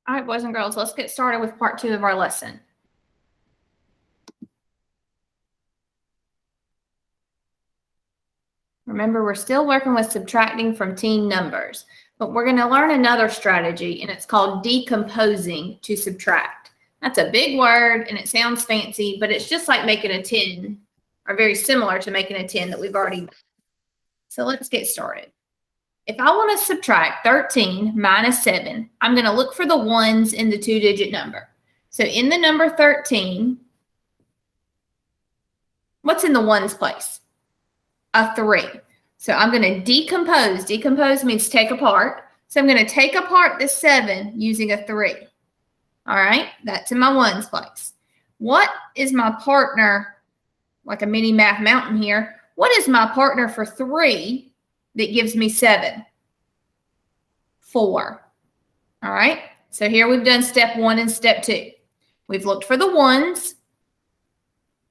All right, boys and girls, let's get started with part 2 of our lesson. Remember, we're still working with subtracting from teen numbers, but we're going to learn another strategy, and it's called decomposing to subtract. That's a big word, and it sounds fancy, but it's just like making a 10, or very similar to making a 10 that we've already done. So let's get started. If I want to subtract 13 minus 7, I'm going to look for the ones in the two-digit number. So in the number 13, what's in the ones place? A 3. So I'm going to decompose. Decompose means take apart. So I'm going to take apart the 7 using a 3. All right, that's in my ones place. What is my partner, like a mini math mountain here, what is my partner for 3 that gives me 7? 4. All right, so here we've done step 1 and step 2. We've looked for the ones.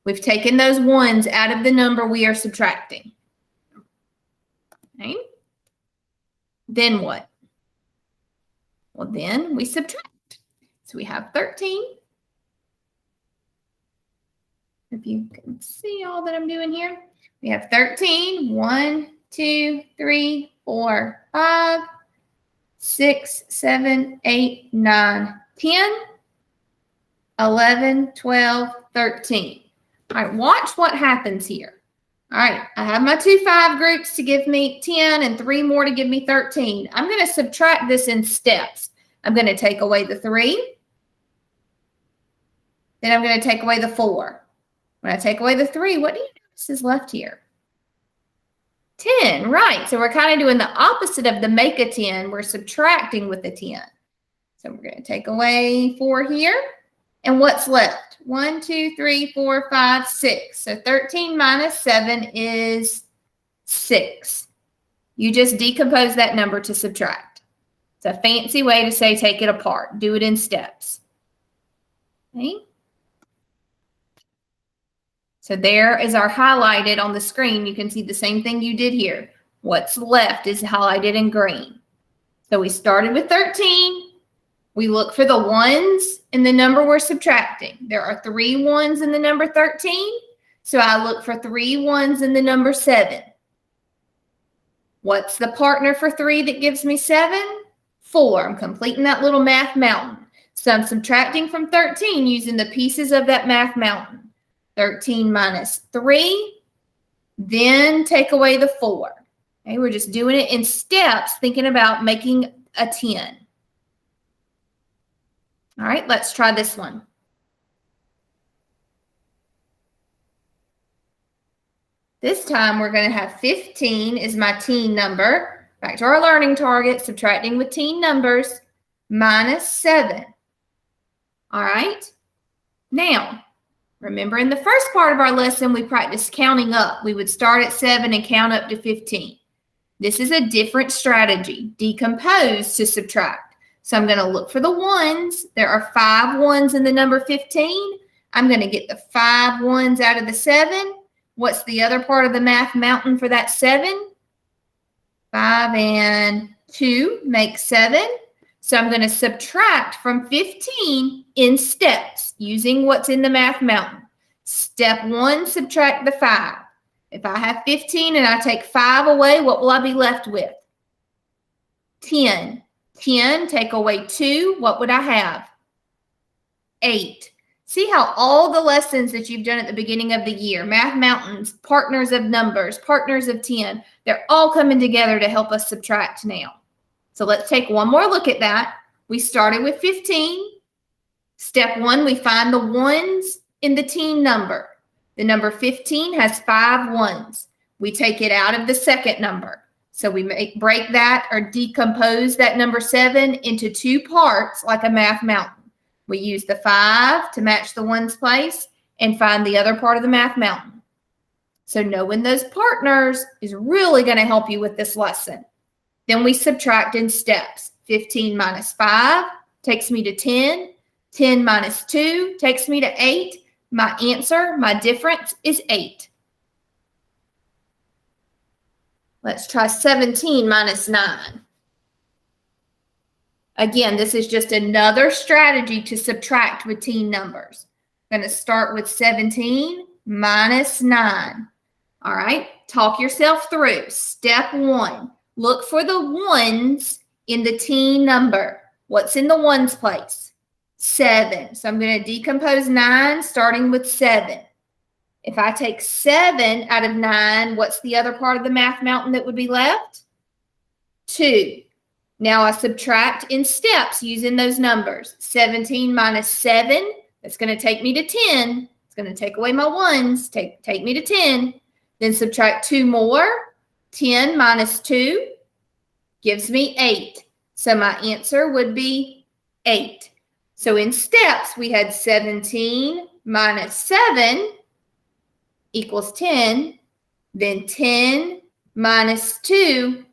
We've taken those ones out of the number we are subtracting. Okay. Then what? Well, then we subtract. So we have 13. If you can see all that I'm doing here, we have 13. 1, 2, 3, 4, 5, 6, 7, 8, 9, 10, 11, 12, 13. All right, watch what happens here. All right, I have my 2 5 groups to give me 10 and 3 more to give me 13. I'm going to subtract this in steps. I'm going to take away the 3. Then I'm going to take away the 4. When I take away the 3, what do you notice is left here? 10, right. So we're kind of doing the opposite of the make a 10. We're subtracting with the 10. So we're going to take away 4 here. And what's left? 1, 2, 3, 4, 5, 6. So 13 minus 7 is 6. You just decompose that number to subtract. It's a fancy way to say take it apart. Do it in steps. Okay. So there is our highlighted on the screen. You can see the same thing you did here. What's left is highlighted in green. So we started with 13. We look for the ones in the number we're subtracting. There are 3 ones in the number 13. So I look for 3 ones in the number 7. What's the partner for 3 that gives me 7? 4. I'm completing that little math mountain. So I'm subtracting from 13 using the pieces of that math mountain. 13 minus 3, then take away the 4. Okay, we're just doing it in steps, thinking about making a 10. All right, let's try this one. This time we're going to have 15 is my teen number. Back to our learning target, subtracting with teen numbers, minus 7. All right. Now, remember in the first part of our lesson, we practiced counting up. We would start at 7 and count up to 15. This is a different strategy, decompose to subtract. So I'm going to look for the ones. There are 5 ones in the number 15. I'm going to get the 5 ones out of the 7. What's the other part of the math mountain for that 7? 5 and 2 make 7. So I'm going to subtract from 15 in steps using what's in the math mountain. Step 1, subtract the 5. If I have 15 and I take 5 away, what will I be left with? 10. 10, take away 2, what would I have? 8. See how all the lessons that you've done at the beginning of the year, math mountains, partners of numbers, partners of 10, they're all coming together to help us subtract now. So let's take one more look at that. We started with 15. Step 1, we find the ones in the teen number. The number 15 has 5 ones. We take it out of the second number. So we break that or decompose that number 7 into 2 parts like a math mountain. We use the 5 to match the ones place and find the other part of the math mountain. So knowing those partners is really going to help you with this lesson. Then we subtract in steps. 15 minus 5 takes me to 10. 10 minus 2 takes me to 8. My answer, my difference is 8. Let's try 17 minus 9. Again, this is just another strategy to subtract with teen numbers. I'm going to start with 17 minus 9. All right, talk yourself through. Step 1, look for the ones in the teen number. What's in the ones place? 7. So I'm going to decompose 9 starting with 7. If I take 7 out of 9, what's the other part of the math mountain that would be left? 2. Now I subtract in steps using those numbers. 17 minus 7, that's going to take me to 10. It's going to take away my ones, take me to 10. Then subtract 2 more. 10 minus 2 gives me 8. So my answer would be 8. So in steps, we had 17 minus 7 equals 10. Then 10 minus 2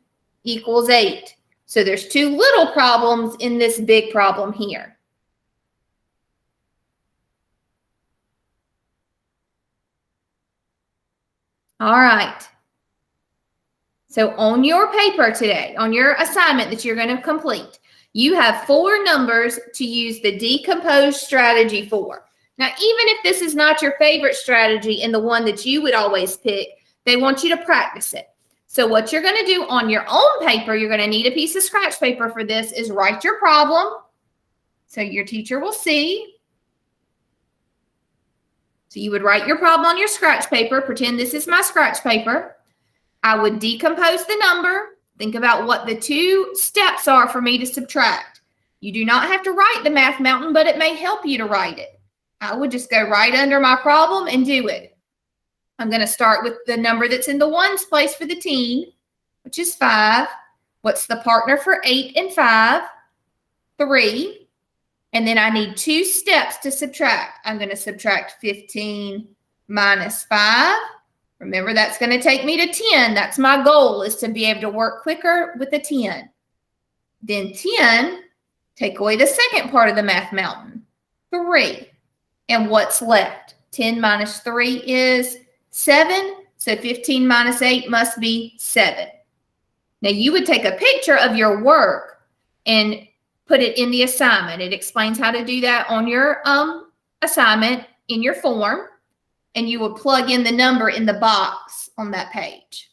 equals 8. So there's 2 little problems in this big problem here. All right. So on your paper today, on your assignment that you're going to complete, you have 4 numbers to use the decompose strategy for. Now, even if this is not your favorite strategy and the one that you would always pick, they want you to practice it. So what you're going to do on your own paper, you're going to need a piece of scratch paper for this, is write your problem so your teacher will see. So you would write your problem on your scratch paper. Pretend this is my scratch paper. I would decompose the number. Think about what the 2 steps are for me to subtract. You do not have to write the math mountain, but it may help you to write it. I would just go right under my problem and do it. I'm going to start with the number that's in the ones place for the teen, which is 5. What's the partner for 8 and 5? 3. And then I need 2 steps to subtract. I'm going to subtract 15 minus 5. Remember, that's going to take me to 10. That's my goal, is to be able to work quicker with the 10. Then 10, take away the second part of the math mountain, 3. And what's left? 10 minus 3 is 7. So 15 minus 8 must be 7. Now, you would take a picture of your work and put it in the assignment. It explains how to do that on your assignment in your form. And you will plug in the number in the box on that page.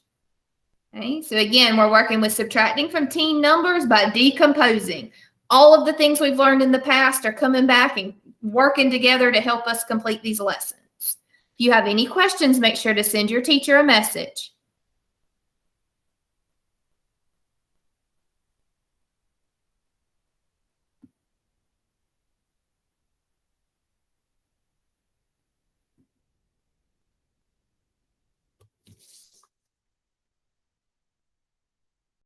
Okay, so again, we're working with subtracting from teen numbers by decomposing. All of the things we've learned in the past are coming back and working together to help us complete these lessons. If you have any questions, make sure to send your teacher a message.